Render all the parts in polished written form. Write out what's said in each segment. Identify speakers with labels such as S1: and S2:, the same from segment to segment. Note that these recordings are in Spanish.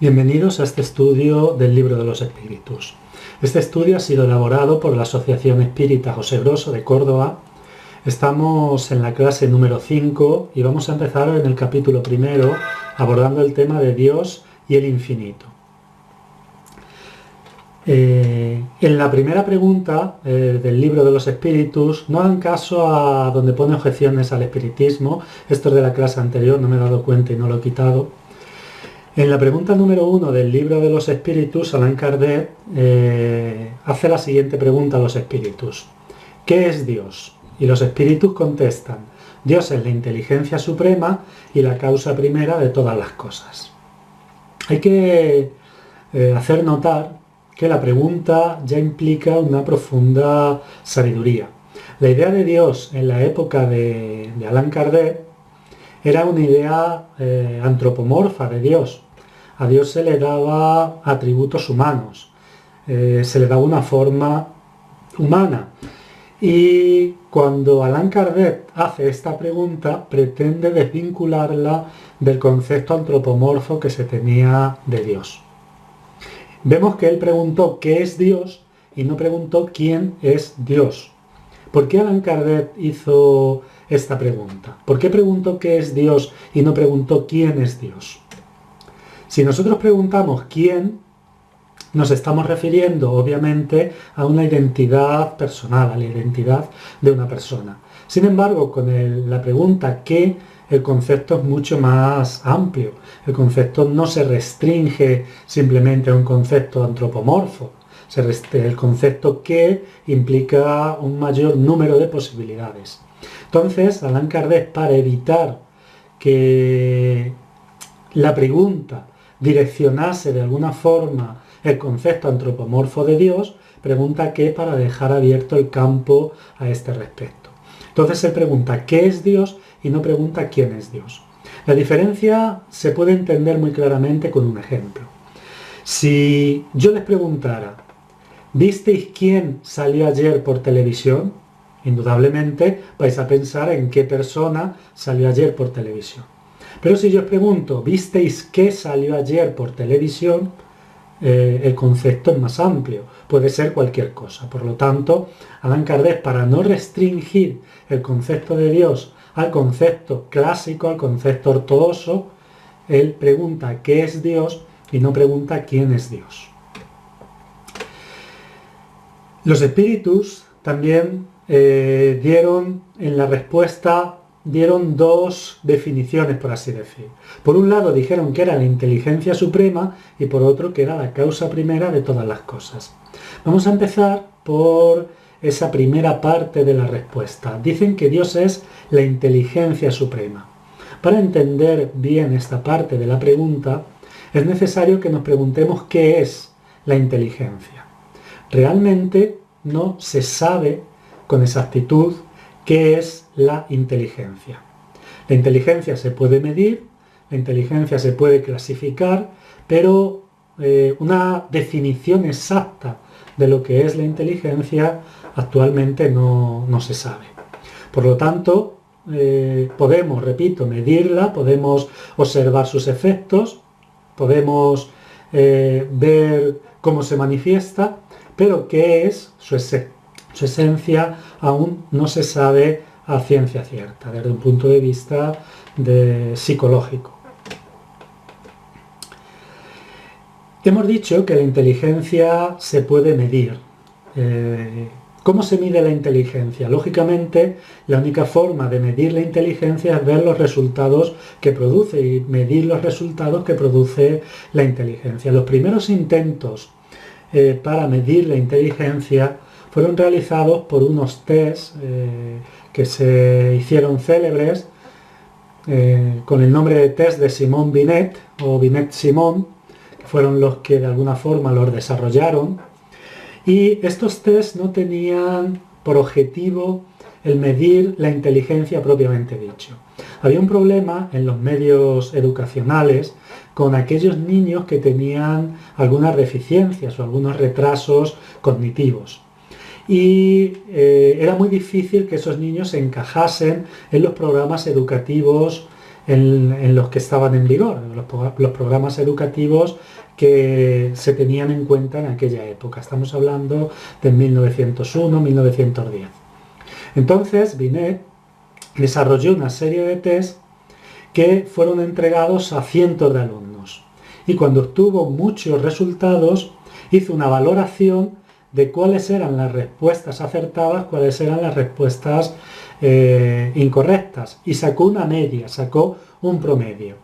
S1: Bienvenidos a este estudio del Libro de los Espíritus. Este estudio ha sido elaborado por la Asociación Espírita José Broso de Córdoba. Estamos en la clase número 5 y vamos a empezar en el capítulo primero abordando el tema de Dios y el infinito. En la primera pregunta del Libro de los Espíritus, no hagan caso a donde pone objeciones al espiritismo. Esto es de la clase anterior, no me he dado cuenta y no lo he quitado. En la pregunta número 1 del Libro de los Espíritus, Allan Kardec hace la siguiente pregunta a los espíritus. ¿Qué es Dios? Y los espíritus contestan, Dios es la inteligencia suprema y la causa primera de todas las cosas. Hay que hacer notar que la pregunta ya implica una profunda sabiduría. La idea de Dios en la época de Allan Kardec era una idea antropomorfa de Dios. A Dios se le daba atributos humanos, se le daba una forma humana. Y cuando Allan Kardec hace esta pregunta, pretende desvincularla del concepto antropomorfo que se tenía de Dios. Vemos que él preguntó ¿qué es Dios? Y no preguntó ¿quién es Dios? ¿Por qué Allan Kardec hizo esta pregunta? ¿Por qué preguntó qué es Dios y no preguntó quién es Dios? Si nosotros preguntamos quién, nos estamos refiriendo obviamente a una identidad personal, a la identidad de una persona. Sin embargo, con la pregunta qué, el concepto es mucho más amplio. El concepto no se restringe simplemente a un concepto antropomorfo. El concepto qué implica un mayor número de posibilidades. Entonces, Allan Kardec, para evitar que la pregunta direccionase de alguna forma el concepto antropomorfo de Dios, pregunta qué para dejar abierto el campo a este respecto. Entonces él pregunta ¿qué es Dios? Y no pregunta quién es Dios. La diferencia se puede entender muy claramente con un ejemplo. Si yo les preguntara ¿visteis quién salió ayer por televisión? Indudablemente vais a pensar en qué persona salió ayer por televisión. Pero si yo os pregunto, ¿visteis qué salió ayer por televisión? El concepto es más amplio, puede ser cualquier cosa. Por lo tanto, Allan Kardec, para no restringir el concepto de Dios al concepto clásico, al concepto ortodoxo, él pregunta ¿qué es Dios? Y no pregunta quién es Dios. Los espíritus también dieron en la respuesta dos definiciones, por así decir. Por un lado dijeron que era la inteligencia suprema y por otro que era la causa primera de todas las cosas. Vamos a empezar por esa primera parte de la respuesta. Dicen que Dios es la inteligencia suprema. Para entender bien esta parte de la pregunta, es necesario que nos preguntemos qué es la inteligencia. Realmente no se sabe con exactitud qué es la inteligencia. La inteligencia se puede medir, la inteligencia se puede clasificar, pero una definición exacta de lo que es la inteligencia actualmente no se sabe. Por lo tanto, podemos, repito, medirla, podemos observar sus efectos, podemos ver cómo se manifiesta, pero qué es su esencia aún no se sabe a ciencia cierta, desde un punto de vista psicológico. Hemos dicho que la inteligencia se puede medir. ¿Cómo se mide la inteligencia? Lógicamente, la única forma de medir la inteligencia es ver los resultados que produce y medir los resultados que produce la inteligencia. Los primeros intentos para medir la inteligencia fueron realizados por unos test que se hicieron célebres con el nombre de test de Simon Binet o Binet-Simon, que fueron los que de alguna forma los desarrollaron. Y estos test no tenían por objetivo el medir la inteligencia propiamente dicho. Había un problema en los medios educacionales con aquellos niños que tenían algunas deficiencias o algunos retrasos cognitivos. Y era muy difícil que esos niños se encajasen en los programas educativos en los que estaban en vigor, los programas educativos que se tenían en cuenta en aquella época. Estamos hablando de 1901-1910. Entonces, Binet desarrolló una serie de test que fueron entregados a cientos de alumnos. Y cuando obtuvo muchos resultados, hizo una valoración de cuáles eran las respuestas acertadas, cuáles eran las respuestas incorrectas. Y sacó una media, sacó un promedio.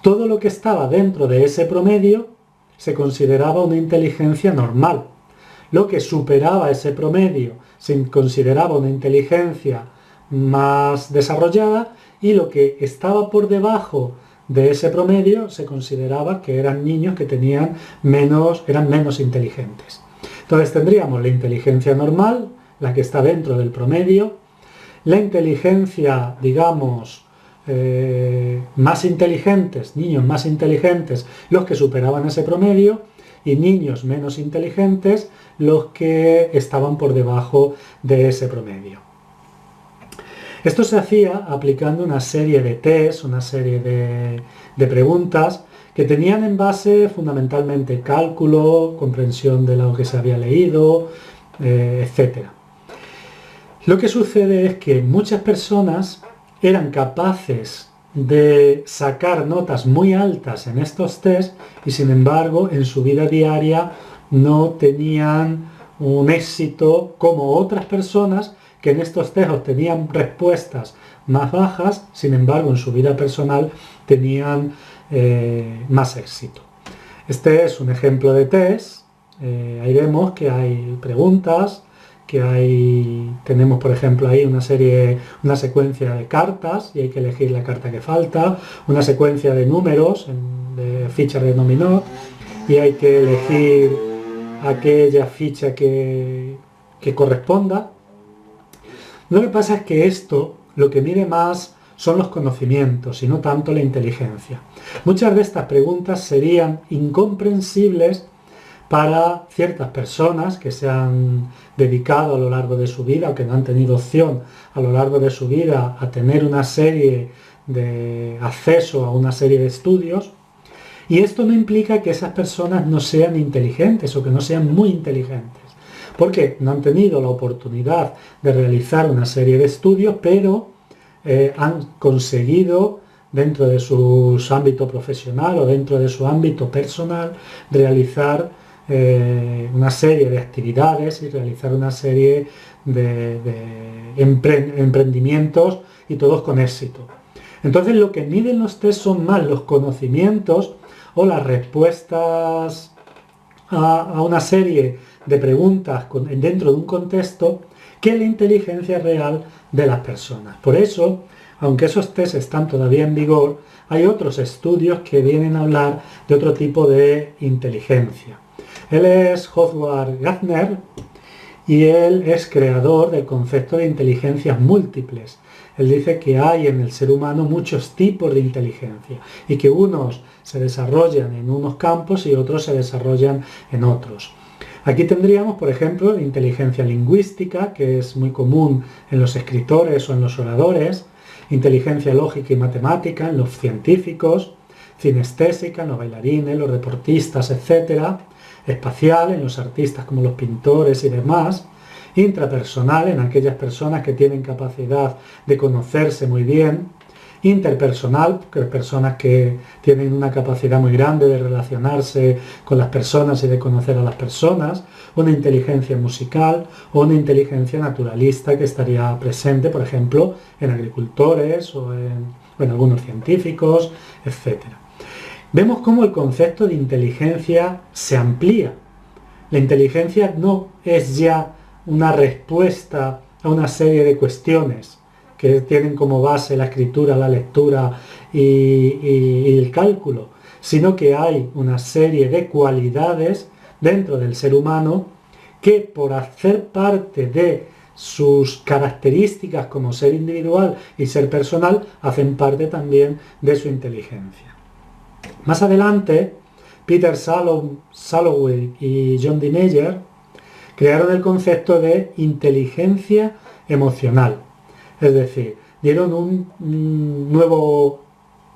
S1: Todo lo que estaba dentro de ese promedio se consideraba una inteligencia normal. Lo que superaba ese promedio se consideraba una inteligencia más desarrollada, y lo que estaba por debajo de ese promedio se consideraba que eran niños que eran menos inteligentes. Entonces tendríamos la inteligencia normal, la que está dentro del promedio, la inteligencia, digamos, más inteligentes, niños más inteligentes, los que superaban ese promedio, y niños menos inteligentes, los que estaban por debajo de ese promedio. Esto se hacía aplicando una serie de tests, una serie de preguntas que tenían en base fundamentalmente cálculo, comprensión de lo que se había leído, etc. Lo que sucede es que muchas personas eran capaces de sacar notas muy altas en estos tests y sin embargo en su vida diaria no tenían un éxito como otras personas que en estos test obtenían respuestas más bajas, sin embargo en su vida personal tenían más éxito. Este es un ejemplo de test. Ahí vemos que hay preguntas, tenemos por ejemplo ahí una secuencia de cartas y hay que elegir la carta que falta, una secuencia de números, de fichas de dominó, y hay que elegir aquella ficha que corresponda. Lo que pasa es que esto lo que mide más son los conocimientos y no tanto la inteligencia. Muchas de estas preguntas serían incomprensibles para ciertas personas que se han dedicado a lo largo de su vida o que no han tenido opción a lo largo de su vida a tener una serie de acceso a una serie de estudios, y esto no implica que esas personas no sean inteligentes o que no sean muy inteligentes, porque no han tenido la oportunidad de realizar una serie de estudios, pero han conseguido dentro de su ámbito profesional o dentro de su ámbito personal realizar una serie de actividades y realizar una serie de emprendimientos, y todos con éxito. Entonces lo que miden los test son más los conocimientos o las respuestas a una serie de preguntas dentro de un contexto que la inteligencia real de las personas. Por eso, aunque esos test están todavía en vigor, hay otros estudios que vienen a hablar de otro tipo de inteligencia. Él es Howard Gardner y él es creador del concepto de inteligencias múltiples. Él dice que hay en el ser humano muchos tipos de inteligencia y que unos se desarrollan en unos campos y otros se desarrollan en otros. Aquí tendríamos, por ejemplo, inteligencia lingüística, que es muy común en los escritores o en los oradores, inteligencia lógica y matemática en los científicos, cinestésica en los bailarines, los deportistas, etc., espacial en los artistas como los pintores y demás, intrapersonal en aquellas personas que tienen capacidad de conocerse muy bien, interpersonal, que personas que tienen una capacidad muy grande de relacionarse con las personas y de conocer a las personas, una inteligencia musical o una inteligencia naturalista que estaría presente, por ejemplo, en agricultores o en algunos científicos, etc. Vemos cómo el concepto de inteligencia se amplía. La inteligencia no es ya una respuesta a una serie de cuestiones que tienen como base la escritura, la lectura y el cálculo, sino que hay una serie de cualidades dentro del ser humano que, por hacer parte de sus características como ser individual y ser personal, hacen parte también de su inteligencia. Más adelante, Peter Salovey y John D. Meyer crearon el concepto de inteligencia emocional. Es decir, dieron un nuevo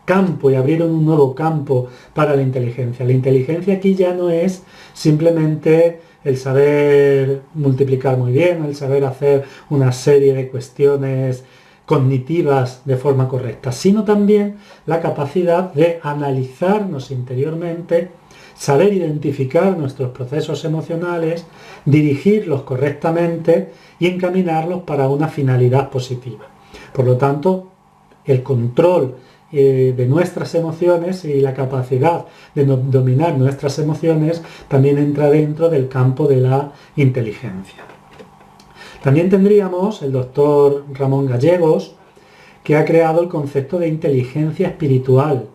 S1: campo y abrieron un nuevo campo para la inteligencia. La inteligencia aquí ya no es simplemente el saber multiplicar muy bien, el saber hacer una serie de cuestiones cognitivas de forma correcta, sino también la capacidad de analizarnos interiormente, saber identificar nuestros procesos emocionales, dirigirlos correctamente y encaminarlos para una finalidad positiva. Por lo tanto, el control de nuestras emociones y la capacidad de dominar nuestras emociones también entra dentro del campo de la inteligencia. También tendríamos el doctor Ramón Gallegos, que ha creado el concepto de inteligencia espiritual.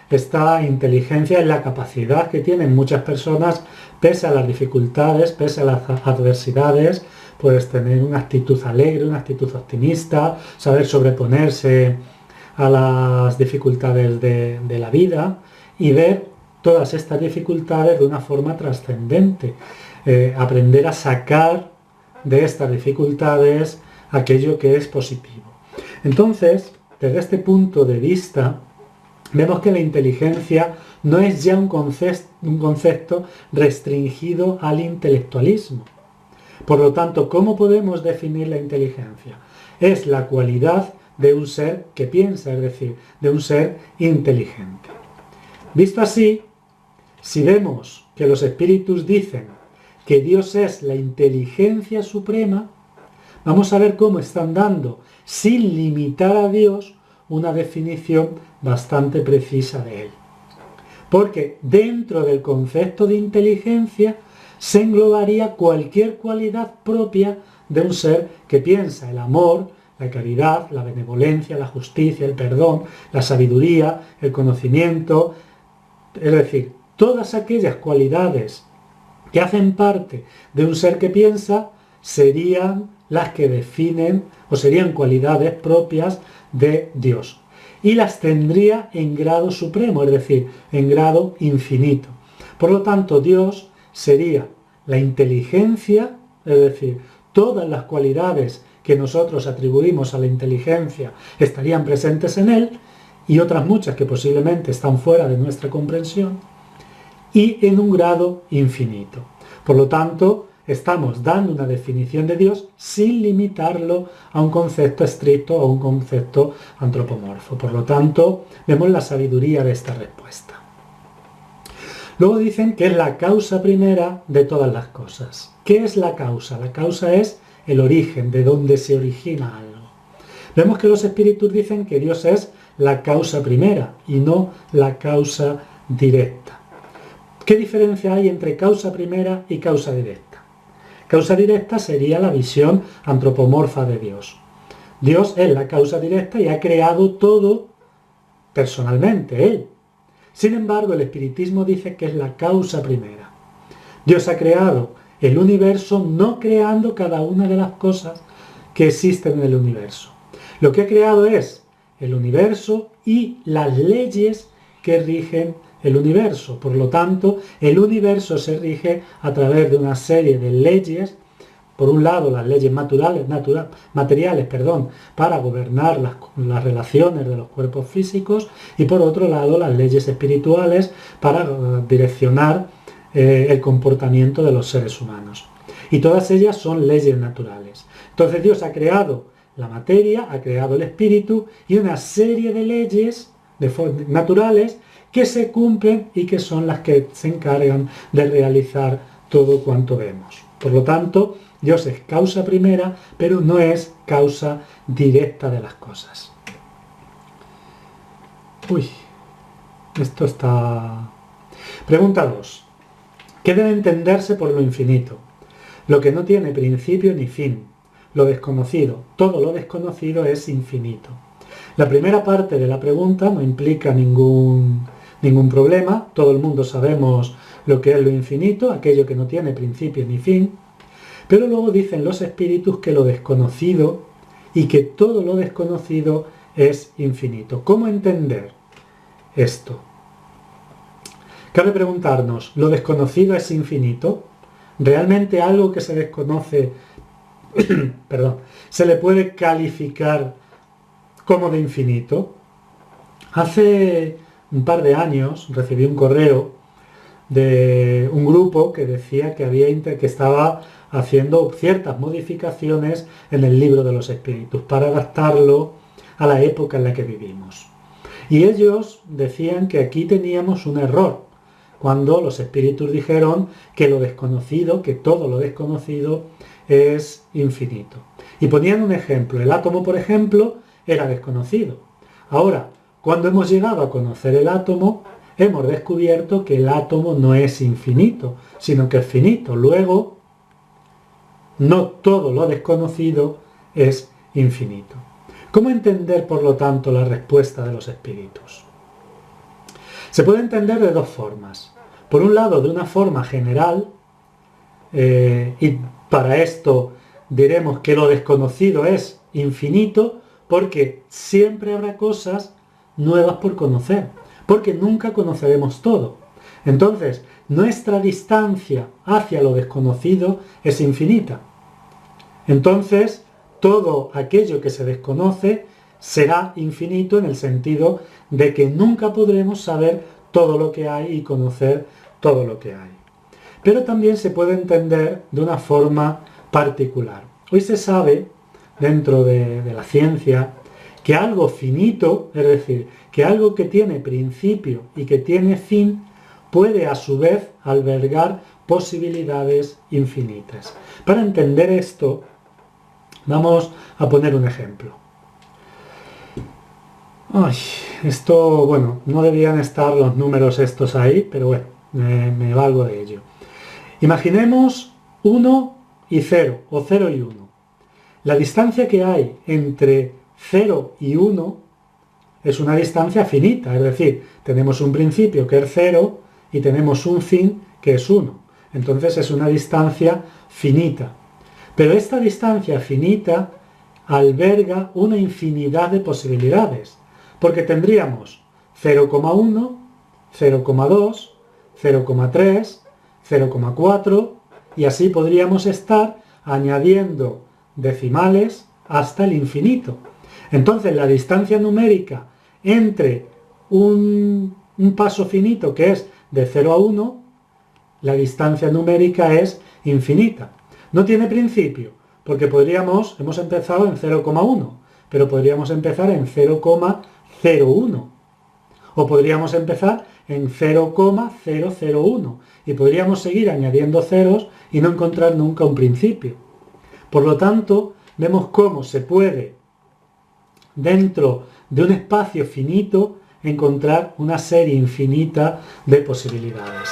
S1: Esta inteligencia es la capacidad que tienen muchas personas, pese a las dificultades, pese a las adversidades, pues tener una actitud alegre, una actitud optimista, saber sobreponerse a las dificultades de la vida y ver todas estas dificultades de una forma trascendente. Aprender a sacar de estas dificultades aquello que es positivo. Entonces, desde este punto de vista, vemos que la inteligencia no es ya un concepto restringido al intelectualismo. Por lo tanto, ¿cómo podemos definir la inteligencia? Es la cualidad de un ser que piensa, es decir, de un ser inteligente. Visto así, si vemos que los espíritus dicen que Dios es la inteligencia suprema, vamos a ver cómo están dando, sin limitar a Dios, una definición bastante precisa de él. Porque dentro del concepto de inteligencia se englobaría cualquier cualidad propia de un ser que piensa: el amor, la caridad, la benevolencia, la justicia, el perdón, la sabiduría, el conocimiento, es decir, todas aquellas cualidades que hacen parte de un ser que piensa serían las que definen o serían cualidades propias de Dios. Y las tendría en grado supremo, es decir, en grado infinito. Por lo tanto, Dios sería la inteligencia, es decir, todas las cualidades que nosotros atribuimos a la inteligencia estarían presentes en él, y otras muchas que posiblemente están fuera de nuestra comprensión, y en un grado infinito. Por lo tanto, estamos dando una definición de Dios sin limitarlo a un concepto estricto o a un concepto antropomorfo. Por lo tanto, vemos la sabiduría de esta respuesta. Luego dicen que es la causa primera de todas las cosas. ¿Qué es la causa? La causa es el origen, de donde se origina algo. Vemos que los espíritus dicen que Dios es la causa primera y no la causa directa. ¿Qué diferencia hay entre causa primera y causa directa? Causa directa sería la visión antropomorfa de Dios. Dios es la causa directa y ha creado todo personalmente, Él. Sin embargo, el espiritismo dice que es la causa primera. Dios ha creado el universo no creando cada una de las cosas que existen en el universo. Lo que ha creado es el universo y las leyes que rigen el universo. Por lo tanto, el universo se rige a través de una serie de leyes. Por un lado, las leyes materiales, para gobernar las relaciones de los cuerpos físicos, y por otro lado, las leyes espirituales para direccionar el comportamiento de los seres humanos. Y todas ellas son leyes naturales. Entonces Dios ha creado la materia, ha creado el espíritu y una serie de leyes naturales que se cumplen y que son las que se encargan de realizar todo cuanto vemos. Por lo tanto, Dios es causa primera, pero no es causa directa de las cosas. Esto está... Pregunta 2. ¿Qué debe entenderse por lo infinito? Lo que no tiene principio ni fin. Lo desconocido. Todo lo desconocido es infinito. La primera parte de la pregunta no implica ningún problema. Todo el mundo sabemos lo que es lo infinito, aquello que no tiene principio ni fin. Pero luego dicen los espíritus que lo desconocido y que todo lo desconocido es infinito. ¿Cómo entender esto? Cabe preguntarnos, ¿lo desconocido es infinito? ¿Realmente algo que se desconoce, se le puede calificar como de infinito. Hace un par de años recibí un correo de un grupo que decía que estaba haciendo ciertas modificaciones en el libro de los espíritus para adaptarlo a la época en la que vivimos. Y ellos decían que aquí teníamos un error, cuando los espíritus dijeron que lo desconocido, que todo lo desconocido es infinito. Y ponían un ejemplo, el átomo, por ejemplo, era desconocido. Ahora, cuando hemos llegado a conocer el átomo, hemos descubierto que el átomo no es infinito, sino que es finito. Luego, no todo lo desconocido es infinito. ¿Cómo entender, por lo tanto, la respuesta de los espíritus? Se puede entender de dos formas. Por un lado, de una forma general, y para esto diremos que lo desconocido es infinito, porque siempre habrá cosas nuevas por conocer, porque nunca conoceremos todo. Entonces, nuestra distancia hacia lo desconocido es infinita. Entonces, todo aquello que se desconoce será infinito en el sentido de que nunca podremos saber todo lo que hay y conocer todo lo que hay. Pero también se puede entender de una forma particular. Hoy se sabe, dentro de la ciencia, que algo finito, es decir, que algo que tiene principio y que tiene fin, puede a su vez albergar posibilidades infinitas. Para entender esto, vamos a poner un ejemplo. Esto, bueno, no debían estar los números estos ahí, pero bueno, me valgo de ello. Imaginemos 1 y 0, o 0 y 1. La distancia que hay entre 0 y 1 es una distancia finita, es decir, tenemos un principio que es 0 y tenemos un fin que es 1. Entonces es una distancia finita. Pero esta distancia finita alberga una infinidad de posibilidades, porque tendríamos 0,1, 0,2, 0,3, 0,4 y así podríamos estar añadiendo decimales hasta el infinito. Entonces la distancia numérica entre un paso finito que es de 0 a 1, la distancia numérica es infinita. No tiene principio, porque hemos empezado en 0,1, pero podríamos empezar en 0,01 o podríamos empezar en 0,001 y podríamos seguir añadiendo ceros y no encontrar nunca un principio. Por lo tanto, vemos cómo se puede, dentro de un espacio finito, encontrar una serie infinita de posibilidades.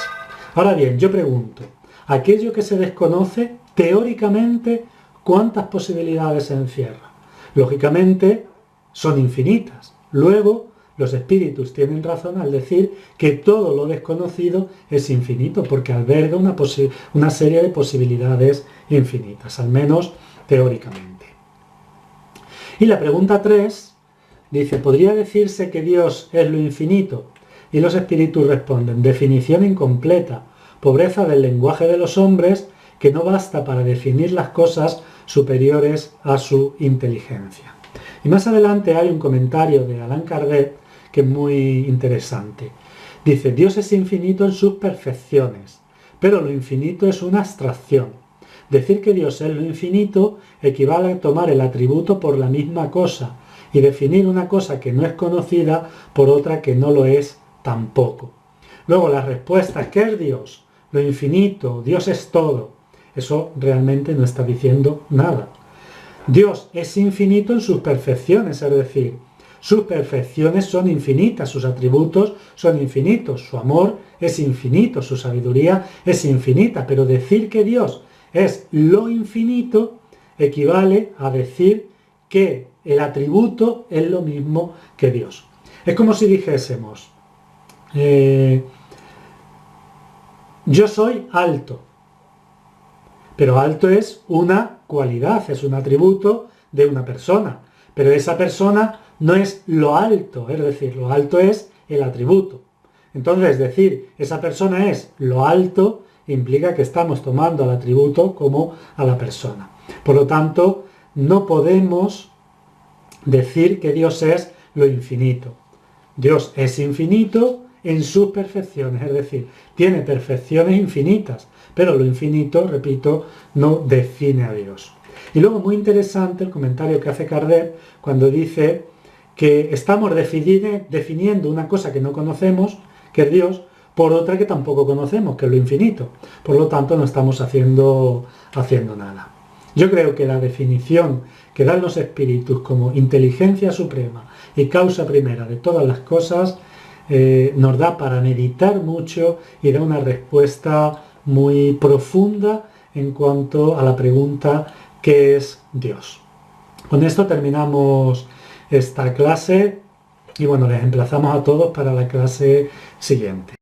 S1: Ahora bien, yo pregunto, aquello que se desconoce, teóricamente, ¿cuántas posibilidades se encierra? Lógicamente, son infinitas. Luego, los espíritus tienen razón al decir que todo lo desconocido es infinito, porque alberga una serie de posibilidades infinitas, al menos teóricamente. Y la pregunta 3 dice, ¿podría decirse que Dios es lo infinito? Y los espíritus responden, definición incompleta, pobreza del lenguaje de los hombres que no basta para definir las cosas superiores a su inteligencia. Y más adelante hay un comentario de Allan Kardec que es muy interesante. Dice, Dios es infinito en sus perfecciones, pero lo infinito es una abstracción. Decir que Dios es lo infinito equivale a tomar el atributo por la misma cosa y definir una cosa que no es conocida por otra que no lo es tampoco. Luego la respuesta es, ¿qué es Dios? Lo infinito, Dios es todo. Eso realmente no está diciendo nada. Dios es infinito en sus perfecciones, es decir, sus perfecciones son infinitas, sus atributos son infinitos, su amor es infinito, su sabiduría es infinita, pero decir que Dios es lo infinito equivale a decir que el atributo es lo mismo que Dios. Es como si dijésemos, yo soy alto, pero alto es una cualidad, es un atributo de una persona, pero esa persona no es lo alto, es decir, lo alto es el atributo. Entonces, decir esa persona es lo alto implica que estamos tomando al atributo como a la persona. Por lo tanto, no podemos decir que Dios es lo infinito. Dios es infinito en sus perfecciones, es decir, tiene perfecciones infinitas, pero lo infinito, repito, no define a Dios. Y luego muy interesante el comentario que hace Kardec cuando dice que estamos definiendo una cosa que no conocemos, que es Dios, por otra que tampoco conocemos, que es lo infinito. Por lo tanto, no estamos haciendo nada. Yo creo que la definición que dan los espíritus como inteligencia suprema y causa primera de todas las cosas nos da para meditar mucho y da una respuesta muy profunda en cuanto a la pregunta ¿qué es Dios? Con esto terminamos esta clase y bueno, les emplazamos a todos para la clase siguiente.